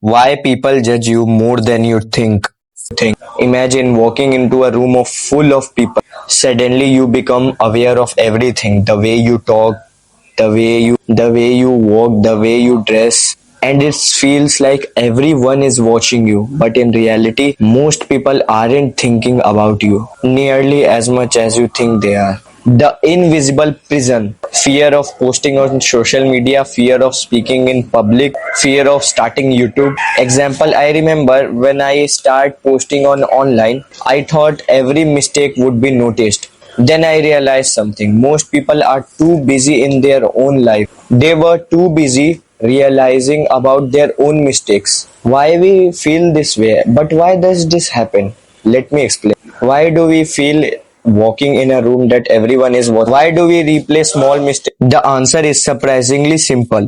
Why people judge you more than you think. Imagine walking into a room of full of people. Suddenly you become aware of everything. The way you talk, the way you walk, the way you dress. And it feels like everyone is watching you. But in reality, most people aren't thinking about you nearly as much as you think they are. The invisible prison. Fear of posting on social media, fear of speaking in public, fear of starting YouTube. Example, I remember when I start posting on online, I thought every mistake would be noticed. Then I realized something. Most people are too busy in their own life. They were too busy realizing about their own mistakes. Why we feel this way? But why does this happen? Let me explain. Why do we feel walking in a room that everyone is watching? Why do we replay small mistakes? The answer is surprisingly simple.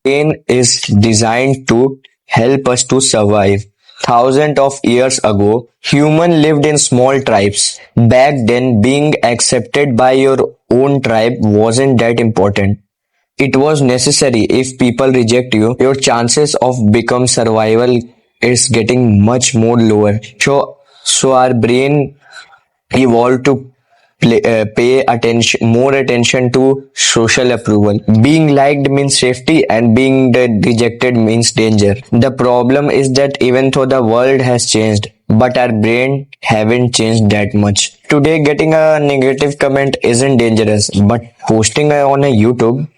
Brain is designed to help us to survive. Thousands of years ago, humans lived in small tribes. Back then, being accepted by your own tribe wasn't that important. It was necessary. If people reject you, your chances of become survival is getting much more lower. So our brain evolved to pay more attention to social approval. Being liked means safety, and being rejected means danger. The problem is that even though the world has changed, but our brain haven't changed that much. Today, getting a negative comment isn't dangerous, but posting on a YouTube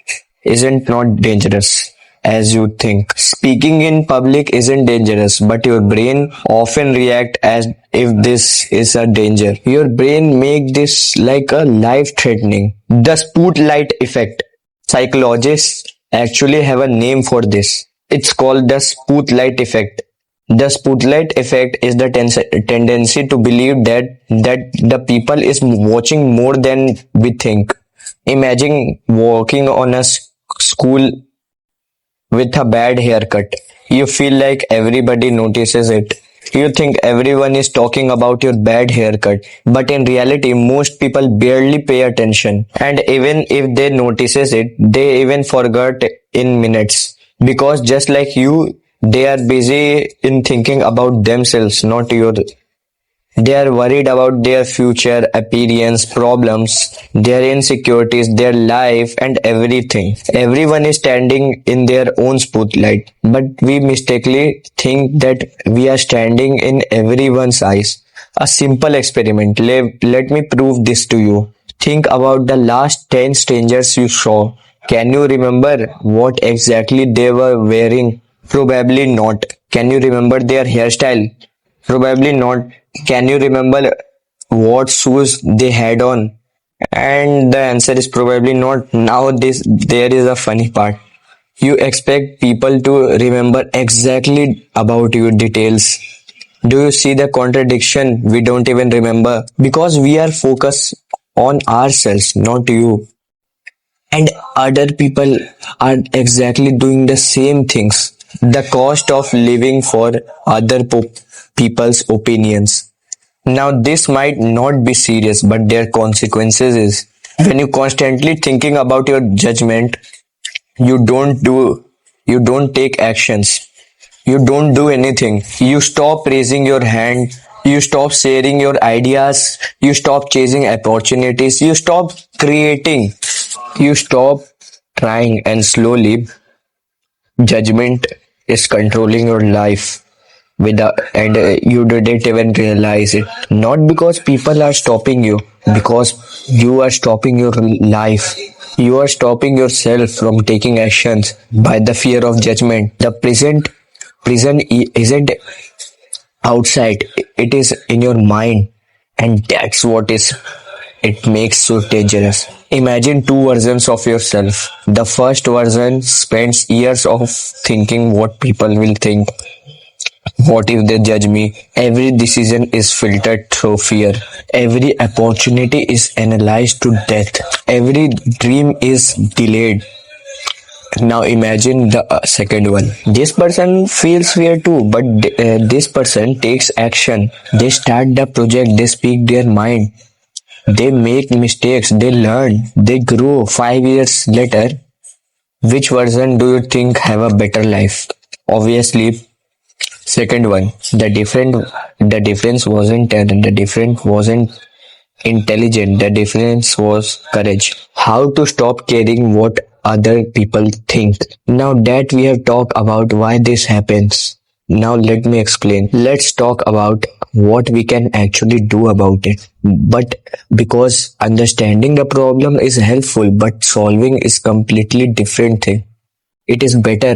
isn't not dangerous as you think. Speaking in public isn't dangerous, but your brain often react as if this is a danger. Your brain make this like a life threatening. The spotlight effect. Psychologists actually have a name for this. It's called the spotlight effect. The spotlight effect is the tendency to believe that the people is watching more than we think. Imagine walking on a school with a bad haircut. You feel like everybody notices it. You think everyone is talking about your bad haircut, but in reality, most people barely pay attention. And even if they notices it, they even forget in minutes. Because just like you, they are busy in thinking about themselves, not your. They are worried about their future, appearance, problems, their insecurities, their life, and everything. Everyone is standing in their own spotlight, but we mistakenly think that we are standing in everyone's eyes. A simple experiment. Let me prove this to you. Think about the last 10 strangers you saw. Can you remember what exactly they were wearing? Probably not. Can you remember their hairstyle? Probably not. Can you remember what shoes they had on? And the answer is probably not. Now this there is a funny part. You expect people to remember exactly about your details. Do you see the contradiction? We don't even remember because we are focused on ourselves, not you. And other people are exactly doing the same things. The cost of living for other people's opinions. Now this might not be serious, but their consequences is when you constantly thinking about your judgment, you don't do you don't take actions. You don't do anything. You stop raising your hand. You stop sharing your ideas. You stop chasing opportunities. You stop creating. You stop trying, and slowly judgment is controlling your life without, and you didn't even realize it. Not because people are stopping you, because you are stopping your life. You are stopping yourself from taking actions by the fear of judgment. The present prison isn't outside, it is in your mind, and that's what is it makes so dangerous. Imagine two versions of yourself. The first version spends years of thinking what people will think. What if they judge me? Every decision is filtered through fear. Every opportunity is analyzed to death. Every dream is delayed. Now imagine the second one. This person feels fear too, but this person takes action. They start the project, they speak their mind, they make mistakes, they learn, they grow. 5 years later, which version do you think have a better life? Obviously, second one, the difference wasn't talent, the difference wasn't intelligent, the difference was courage. How to stop caring what other people think. Now that we have talked about why this happens, now let me explain. Let's talk about what we can actually do about it. But because understanding the problem is helpful, but solving is completely different thing. It is better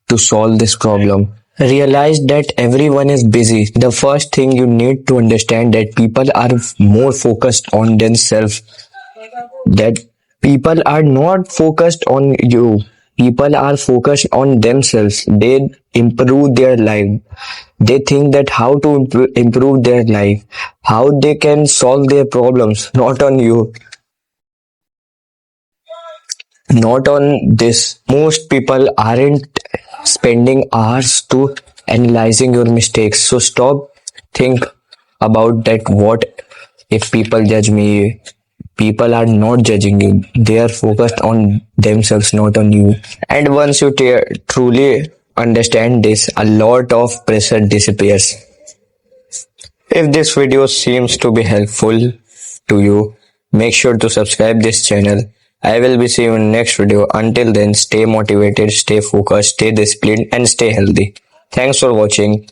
to solve this problem. Realize that everyone is busy. The first thing you need to understand that people are more focused on themselves. That people are not focused on you. People are focused on themselves. They improve their life. They think that how to improve their life, how they can solve their problems, not on you, not on this. Most people aren't spending hours to analyzing your mistakes. So stop think about that what if people judge me. People are not judging you. They are focused on themselves, not on you. And once you truly understand this, a lot of pressure disappears. If this video seems to be helpful to you, make sure to subscribe this channel. I will be seeing you in next video. Until then, stay motivated, stay focused, stay disciplined and stay healthy. Thanks for watching.